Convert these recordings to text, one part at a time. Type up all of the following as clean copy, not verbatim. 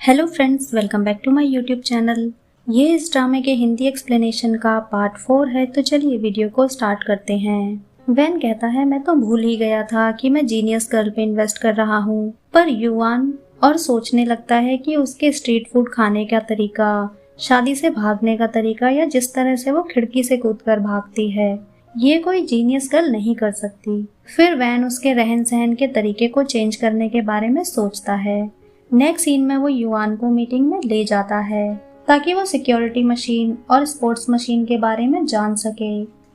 Hello friends, welcome back to my YouTube channel. ये इस ड्रामे के हिंदी एक्सप्लेनेशन का पार्ट 4 है, तो चलिए वीडियो को स्टार्ट करते हैं। वैन कहता है, मैं तो भूल ही गया था कि मैं जीनियस गर्ल पे इन्वेस्ट कर रहा हूँ। पर युआन और सोचने लगता है कि उसके स्ट्रीट फूड खाने का तरीका, शादी से भागने का तरीका या जिस तरह से वो खिड़की से कूदकर भागती है, ये कोई जीनियस गर्ल नहीं कर सकती। फिर वैन उसके रहन सहन के तरीके को चेंज करने के बारे में सोचता है। नेक्स्ट सीन में वो युआन को मीटिंग में ले जाता है ताकि वो सिक्योरिटी मशीन और स्पोर्ट्स मशीन के बारे में जान सके।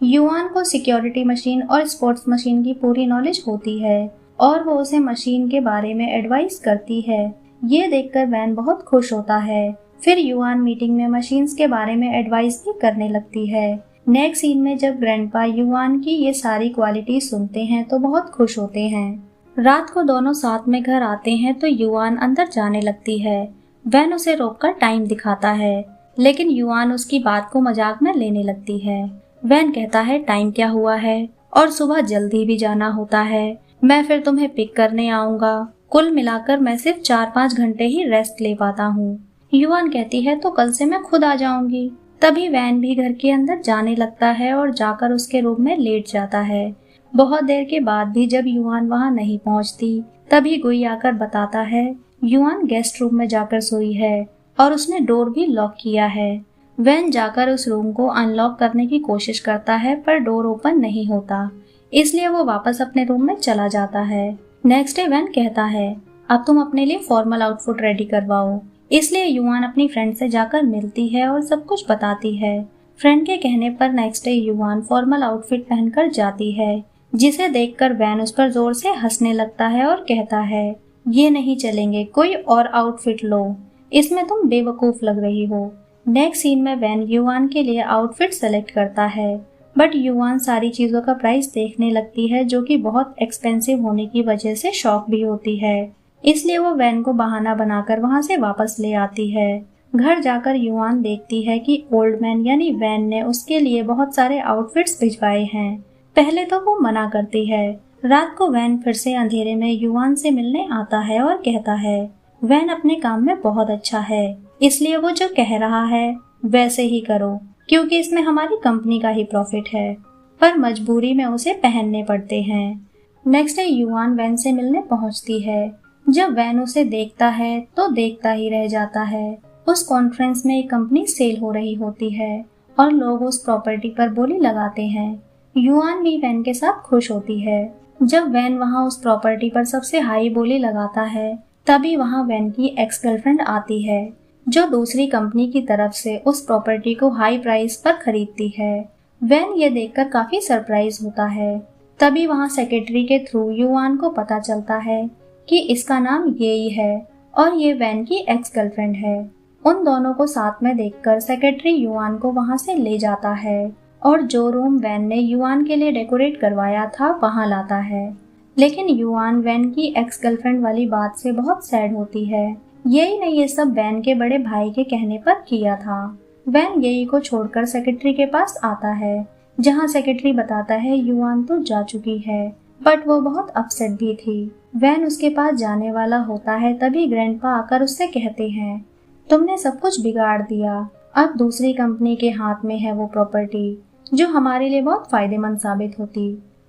युआन को सिक्योरिटी मशीन और स्पोर्ट्स मशीन की पूरी नॉलेज होती है और वो उसे मशीन के बारे में एडवाइस करती है। ये देखकर वैन बहुत खुश होता है। फिर युआन मीटिंग में मशीन्स के बारे में एडवाइस भी करने लगती है। नेक्स्ट सीन में जब ग्रैंडपा युआन की ये सारी क्वालिटी सुनते हैं तो बहुत खुश होते हैं। रात को दोनों साथ में घर आते हैं तो युआन अंदर जाने लगती है। वैन उसे रोककर टाइम दिखाता है, लेकिन युआन उसकी बात को मजाक में लेने लगती है। वैन कहता है, टाइम क्या हुआ है और सुबह जल्दी भी जाना होता है, मैं फिर तुम्हें पिक करने आऊंगा। कुल मिलाकर मैं सिर्फ 4-5 घंटे ही रेस्ट ले पाता हूँ। युआन कहती है, तो कल से मैं खुद आ जाऊंगी। तभी वैन भी घर के अंदर जाने लगता है और जाकर उसके रूम में लेट जाता है। बहुत देर के बाद भी जब युआन वहां नहीं पहुंचती, तभी गुई आकर बताता है युआन गेस्ट रूम में जाकर सोई है और उसने डोर भी लॉक किया है। वैन जाकर उस रूम को अनलॉक करने की कोशिश करता है पर डोर ओपन नहीं होता, इसलिए वो वापस अपने रूम में चला जाता है। नेक्स्ट डे वैन कहता है, अब तुम अपने लिए फॉर्मल आउटफिट रेडी करवाओ। इसलिए युआन अपनी फ्रेंड से जाकर मिलती है और सब कुछ बताती है। फ्रेंड के कहने पर next day yuan formal outfit पहनकर जाती है, जिसे देखकर वैन उस पर जोर से हंसने लगता है और कहता है, ये नहीं चलेंगे, कोई और आउटफिट लो, इसमें तुम बेवकूफ लग रही हो। नेक्स्ट सीन में वैन युआन के लिए आउटफिट सेलेक्ट करता है, बट युआन सारी चीजों का प्राइस देखने लगती है जो कि बहुत एक्सपेंसिव होने की वजह से शॉक भी होती है। इसलिए वो वैन को बहाना बनाकर वहां से वापस ले आती है। घर जाकर युआन देखती है कि ओल्ड मैन यानी वैन ने उसके लिए बहुत सारे आउटफिट्स भिजवाए हैं। पहले तो वो मना करती है। रात को वैन फिर से अंधेरे में युआन से मिलने आता है और कहता है, वैन अपने काम में बहुत अच्छा है, इसलिए वो जो कह रहा है वैसे ही करो, क्योंकि इसमें हमारी कंपनी का ही प्रॉफिट है। पर मजबूरी में उसे पहनने पड़ते हैं। नेक्स्ट डे युआन वैन से मिलने पहुंचती है। जब वैन उसे देखता है तो देखता ही रह जाता है। उस कॉन्फ्रेंस में एक कंपनी सेल हो रही होती है और लोग उस प्रॉपर्टी पर बोली लगाते हैं। युआन भी वैन के साथ खुश होती है। जब वैन वहां उस प्रॉपर्टी पर सबसे हाई बोली लगाता है, तभी वहां वैन की एक्स गर्लफ्रेंड आती है, जो दूसरी कंपनी की तरफ से उस प्रॉपर्टी को हाई प्राइस पर खरीदती है। वैन ये देखकर काफी सरप्राइज होता है। तभी वहां सेक्रेटरी के थ्रू युआन को पता चलता है कि इसका नाम येई है और ये वैन की एक्स गर्लफ्रेंड है। उन दोनों को साथ में देखकर सेक्रेटरी युआन को वहां से ले जाता है और जो रूम वैन ने युआन के लिए डेकोरेट करवाया था वहां लाता है। लेकिन युआन वैन की एक्स गर्लफ्रेंड वाली बात से बहुत सैड होती है। यही ने ये सब वैन के बड़े भाई के कहने पर किया था। वैन यही को छोड़कर सेक्रेटरी के पास आता है, जहां सेक्रेटरी बताता है युआन तो जा चुकी है, बट वो बहुत अपसेट भी थी। वैन उसके पास जाने वाला होता है, तभी ग्रैंडपा आकर उससे कहते हैं, तुमने सब कुछ बिगाड़ दिया, अब दूसरी कंपनी के हाथ में है वो प्रॉपर्टी, जो हमारे लिए बहुत फायदेमंद साबित होती।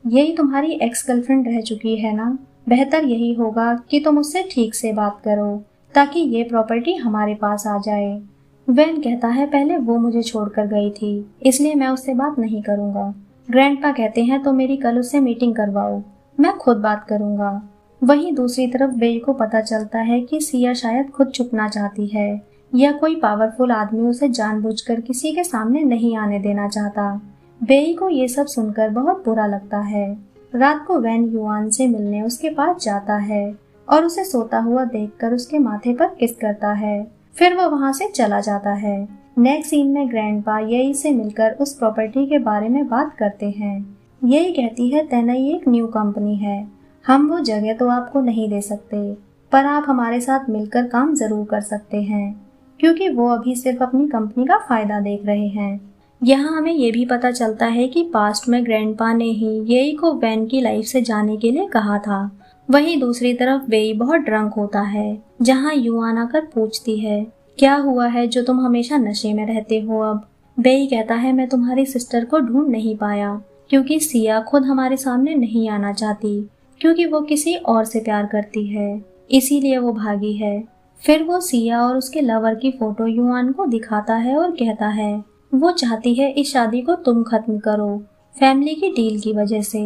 यही तुम्हारी एक्स गर्लफ्रेंड रह चुकी है ना, बेहतर यही होगा कि तुम उससे ठीक से बात करो ताकि ये प्रॉपर्टी हमारे पास आ जाए। वैन कहता है, पहले वो मुझे छोड़कर गई थी, इसलिए मैं उससे बात नहीं करूंगा। ग्रैंडपा कहते हैं, तो मेरी कल उससे मीटिंग करवाओ, मैं खुद बात करूंगा। वहीं दूसरी तरफ बेई को पता चलता है कि सिया शायद खुद छुपना चाहती है या कोई पावरफुल आदमी उसे जानबूझकर किसी के सामने नहीं आने देना चाहता। बेई को ये सब सुनकर बहुत बुरा लगता है। रात को वैन युआन से मिलने उसके पास जाता है और उसे सोता हुआ देखकर उसके माथे पर किस करता है। फिर वो वहां से चला जाता है। नेक्स्ट सीन में ग्रैंडपा येई से मिलकर उस प्रॉपर्टी के बारे में बात करते हैं। येई कहती है, तेनई एक न्यू कंपनी है, हम वो जगह तो आपको नहीं दे सकते, पर आप हमारे साथ मिलकर काम जरूर कर सकते हैं, क्योंकि वो अभी सिर्फ अपनी कंपनी का फायदा देख रहे हैं। यहाँ हमें ये भी पता चलता है कि पास्ट में ग्रैंडपा ने ही येई को वैन की लाइफ से जाने के लिए कहा था। वहीं दूसरी तरफ बेई बहुत ड्रंक होता है, जहाँ युआन आकर पूछती है, क्या हुआ है जो तुम हमेशा नशे में रहते हो अब? बेई कहता है, मैं तुम्हारी सिस्टर को ढूंढ नहीं पाया क्योंकि सिया खुद हमारे सामने नहीं आना चाहती, क्योंकि वो किसी और से प्यार करती है, इसीलिए वो भागी है। फिर वो सिया और उसके लवर की फोटो युआन को दिखाता है और कहता है, वो चाहती है इस शादी को तुम खत्म करो, फैमिली की डील की वजह से।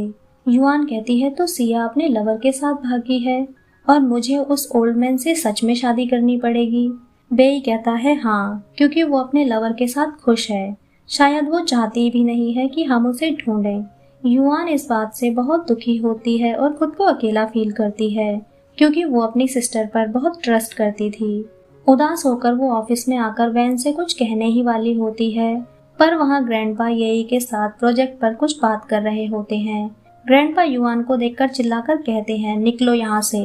युआन कहती है, तो सिया अपने लवर के साथ भागी है और मुझे उस ओल्ड मैन से सच में शादी करनी पड़ेगी? बेई कहता है, हाँ, क्योंकि वो अपने लवर के साथ खुश है, शायद वो चाहती भी नहीं है कि हम उसे ढूंढें। युआन इस बात से बहुत दुखी होती है और खुद को अकेला फील करती है, क्योंकि वो अपनी सिस्टर पर बहुत ट्रस्ट करती थी। उदास होकर वो ऑफिस में आकर वैन से कुछ कहने ही वाली होती है, पर वहाँ ग्रैंडपा येई के साथ प्रोजेक्ट पर कुछ बात कर रहे होते हैं। ग्रैंडपा युआन को देखकर चिल्लाकर कहते हैं, निकलो यहाँ से।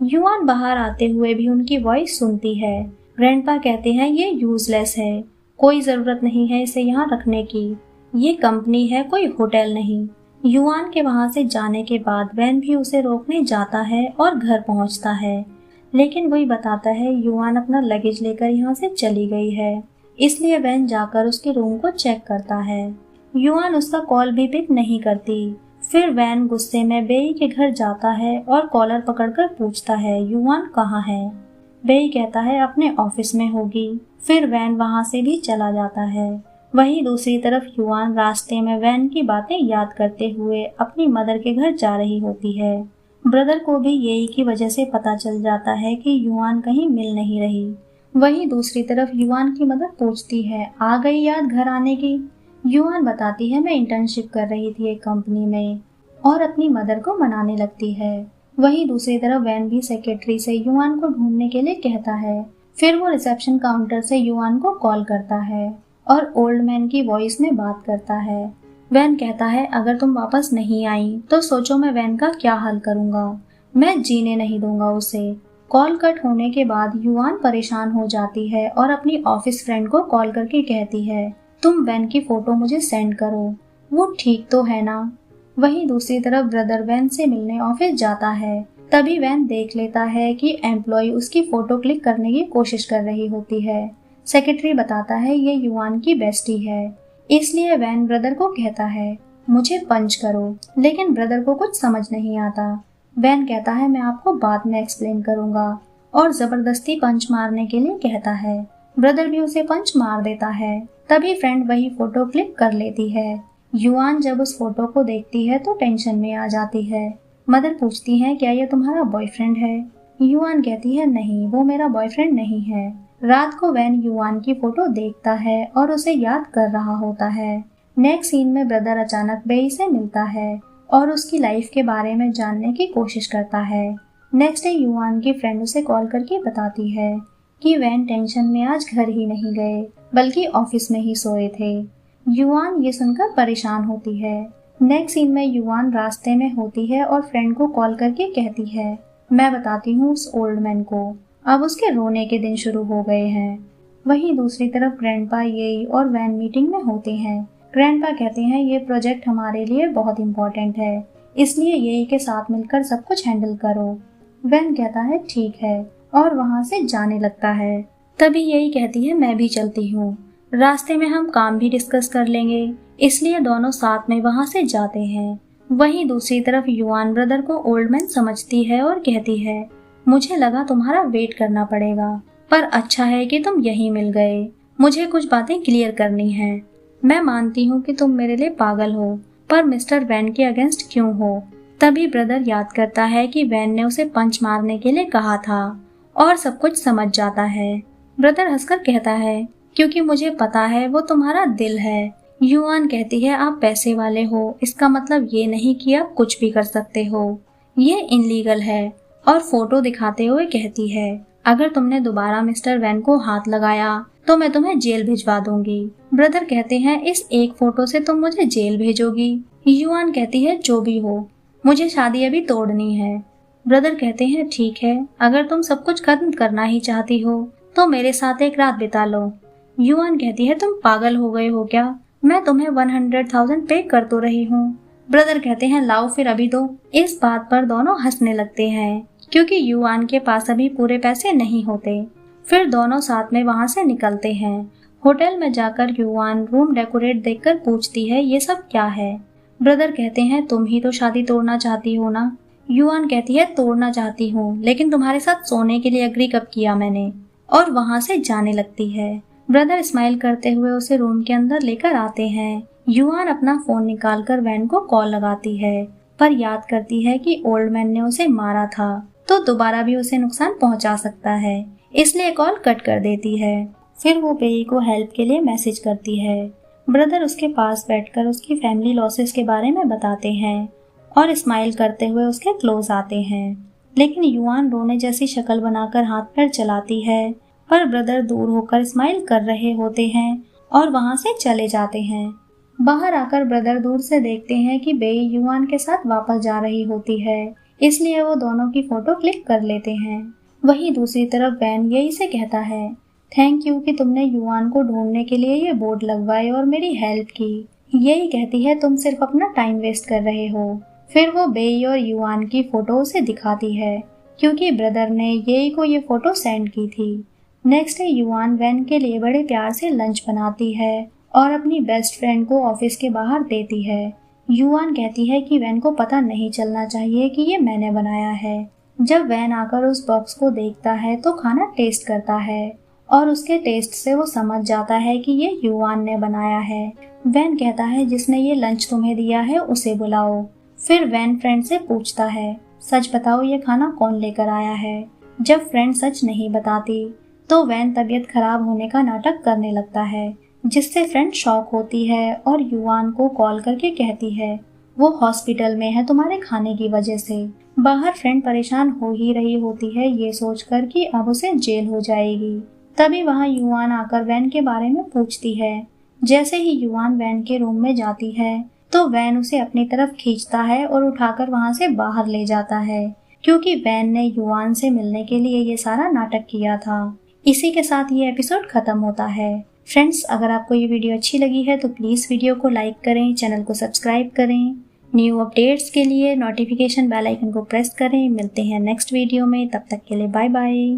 युआन बाहर आते हुए भी उनकी वॉइस सुनती है। ग्रैंडपा कहते हैं, ये यूजलेस है, कोई जरूरत नहीं है इसे यहाँ रखने की, ये कंपनी है, कोई होटल नहीं। युआन के वहाँ से जाने के बाद वैन भी उसे रोकने जाता है और घर पहुँचता है, लेकिन वही बताता है युआन अपना लगेज लेकर यहाँ से चली गई है, इसलिए वैन जाकर उसके रूम को चेक करता है। युआन उसका कॉल भी पिक नहीं करती। फिर वैन गुस्से में बेई के घर जाता है और कॉलर पकड़कर पूछता है, युआन कहाँ है? बेई कहता है, अपने ऑफिस में होगी। फिर वैन वहाँ से भी चला जाता है। वहीं दूसरी तरफ युआन रास्ते में वैन की बातें याद करते हुए अपनी मदर के घर जा रही होती है। ब्रदर को भी यही की वजह से पता चल जाता है कि युआन कहीं मिल नहीं रही। वहीं दूसरी तरफ युआन की मदर पूछती है, आ गई याद घर आने की? युआन बताती है, मैं इंटर्नशिप कर रही थी एक कंपनी में, और अपनी मदर को मनाने लगती है। वहीं दूसरी तरफ वैन भी सेक्रेटरी से युआन को ढूंढने के लिए कहता है। फिर वो रिसेप्शन काउंटर से युआन को कॉल करता है और ओल्ड मैन की वॉइस में बात करता है। वैन कहता है, अगर तुम वापस नहीं आई तो सोचो मैं वैन का क्या हाल करूंगा, मैं जीने नहीं दूंगा उसे। कॉल कट होने के बाद युआन परेशान हो जाती है और अपनी ऑफिस फ्रेंड को कॉल करके कहती है, तुम वैन की फोटो मुझे सेंड करो, वो ठीक तो है ना? वहीं दूसरी तरफ ब्रदर वैन से मिलने ऑफिस जाता है। तभी वैन देख लेता है कि एम्प्लॉय उसकी फोटो क्लिक करने की कोशिश कर रही होती है। सेक्रेटरी बताता है, ये युआन की बेस्टी है, इसलिए वैन ब्रदर को कहता है, मुझे पंच करो, लेकिन ब्रदर को कुछ समझ नहीं आता। वैन कहता है, मैं आपको बाद में एक्सप्लेन करूंगा, और जबरदस्ती पंच मारने के लिए कहता है। ब्रदर भी उसे पंच मार देता है। तभी फ्रेंड वही फोटो क्लिक कर लेती है। युआन जब उस फोटो को देखती है तो टेंशन में आ जाती है। मदर पूछती है, क्या ये तुम्हारा बॉयफ्रेंड है? युआन कहती है, नहीं, वो मेरा बॉयफ्रेंड नहीं है। रात को वैन युआन की फोटो देखता है और उसे याद कर रहा होता है। नेक्स्ट सीन में ब्रदर अचानक बेई से मिलता है और उसकी लाइफ के बारे में जानने की कोशिश करता है। नेक्स्ट डे युआन की फ्रेंड उसे कॉल करके बताती है कि वैन टेंशन में आज घर ही नहीं गए, बल्कि ऑफिस में ही सोए थे। युआन ये सुनकर परेशान होती है। नेक्स्ट सीन में युआन रास्ते में होती है और फ्रेंड को कॉल करके कहती है, मैं बताती हूँ उस ओल्ड मैन को, अब उसके रोने के दिन शुरू हो गए हैं। वहीं दूसरी तरफ ग्रैंडपा येई और वैन मीटिंग में होते हैं। ग्रैंडपा कहते हैं, ये प्रोजेक्ट हमारे लिए बहुत इम्पोर्टेंट है, इसलिए येई के साथ मिलकर सब कुछ हैंडल करो। वैन कहता है, ठीक है, और वहाँ से जाने लगता है। तभी येई कहती है, मैं भी चलती हूँ, रास्ते में हम काम भी डिस्कस कर लेंगे, इसलिए दोनों साथ में वहाँ से जाते हैं। वहीं दूसरी तरफ युआन ब्रदर को ओल्ड मैन समझती है और कहती है, मुझे लगा तुम्हारा वेट करना पड़ेगा, पर अच्छा है कि तुम यहीं मिल गए, मुझे कुछ बातें क्लियर करनी है। मैं मानती हूँ कि तुम मेरे लिए पागल हो, पर मिस्टर वैन के अगेंस्ट क्यों हो? तभी ब्रदर याद करता है कि वैन ने उसे पंच मारने के लिए कहा था और सब कुछ समझ जाता है। ब्रदर हंसकर कहता है, क्योंकि मुझे पता है वो तुम्हारा दिल है। युआन कहती है, आप पैसे वाले हो, इसका मतलब ये नहीं कि आप कुछ भी कर सकते हो, ये इनलीगल है। और फोटो दिखाते हुए कहती है, अगर तुमने दोबारा मिस्टर वैन को हाथ लगाया तो मैं तुम्हें जेल भिजवा दूंगी। ब्रदर कहते हैं, इस एक फोटो से तुम मुझे जेल भेजोगी? युआन कहती है, जो भी हो, मुझे शादी अभी तोड़नी है। ब्रदर कहते हैं, ठीक है, अगर तुम सब कुछ खत्म करना ही चाहती हो तो मेरे साथ एक रात बिता लो। युआन कहती है, तुम पागल हो गए हो क्या? मैं तुम्हें 100,000 पे कर तो रही हूँ। ब्रदर कहते हैं, लाओ फिर अभी दो। इस बात पर दोनों हंसने लगते हैं क्योंकि युआन के पास अभी पूरे पैसे नहीं होते। फिर दोनों साथ में वहाँ से निकलते हैं। होटल में जाकर युआन रूम डेकोरेट देखकर पूछती है ये सब क्या है। ब्रदर कहते हैं तुम ही तो शादी तोड़ना चाहती हो ना। युआन कहती है तोड़ना चाहती हूँ, लेकिन तुम्हारे साथ सोने के लिए एग्री कब किया मैंने। और वहाँ से जाने लगती है। ब्रदर स्माइल करते हुए उसे रूम के अंदर लेकर आते हैं। युआन अपना फोन निकालकर वैन को कॉल लगाती है, पर याद करती है कि ओल्ड मैन ने उसे मारा था तो दोबारा भी उसे नुकसान पहुंचा सकता है, इसलिए कॉल कट कर देती है। फिर वो बेई को हेल्प के लिए मैसेज करती है। ब्रदर उसके पास बैठकर उसकी फैमिली लॉसेस के बारे में बताते हैं और स्माइल करते हुए उसके क्लोज आते हैं। लेकिन युआन रोने जैसी शक्ल बनाकर हाथ पैर चलाती है, पर ब्रदर दूर होकर स्माइल कर रहे होते हैं और वहां से चले जाते हैं। बाहर आकर ब्रदर दूर से देखते हैं कि बेई युआन के साथ वापस जा रही होती है, इसलिए वो दोनों की फोटो क्लिक कर लेते हैं। वहीं दूसरी तरफ वैन यही से कहता है थैंक यू कि तुमने युआन को ढूंढने के लिए ये बोर्ड लगवाए और मेरी हेल्प की। यही कहती है तुम सिर्फ अपना टाइम वेस्ट कर रहे हो। फिर वो बेई और युआन की फोटो उसे दिखाती है, क्योंकि ब्रदर ने येई को ये फोटो सेंड की थी। नेक्स्ट डे युआन वैन के लिए बड़े प्यार से लंच बनाती है और अपनी बेस्ट फ्रेंड को ऑफिस के बाहर देती है। युआन कहती है कि वैन को पता नहीं चलना चाहिए कि ये मैंने बनाया है। जब वैन आकर उस बॉक्स को देखता है तो खाना टेस्ट करता है और उसके टेस्ट से वो समझ जाता है कि ये युआन ने बनाया है। वैन कहता है जिसने ये लंच तुम्हें दिया है उसे बुलाओ। फिर वैन फ्रेंड से पूछता है सच बताओ ये खाना कौन लेकर आया है। जब फ्रेंड सच नहीं बताती तो वैन तबीयत खराब होने का नाटक करने लगता है, जिससे फ्रेंड शॉक होती है और युआन को कॉल करके कहती है वो हॉस्पिटल में है तुम्हारे खाने की वजह से। बाहर फ्रेंड परेशान हो ही रही होती है ये सोचकर कि अब उसे जेल हो जाएगी। तभी वहाँ युआन आकर वैन के बारे में पूछती है। जैसे ही युआन वैन के रूम में जाती है तो वैन उसे अपनी तरफ खींचता है और उठाकर वहाँ से बाहर ले जाता है, क्योंकि वैन ने युआन से मिलने के लिए ये सारा नाटक किया था। इसी के साथ ये एपिसोड खत्म होता है। फ्रेंड्स, अगर आपको ये वीडियो अच्छी लगी है तो प्लीज़ वीडियो को लाइक करें, चैनल को सब्सक्राइब करें। न्यू अपडेट्स के लिए नोटिफिकेशन बेल आइकन को प्रेस करें। मिलते हैं नेक्स्ट वीडियो में, तब तक के लिए बाय बाय।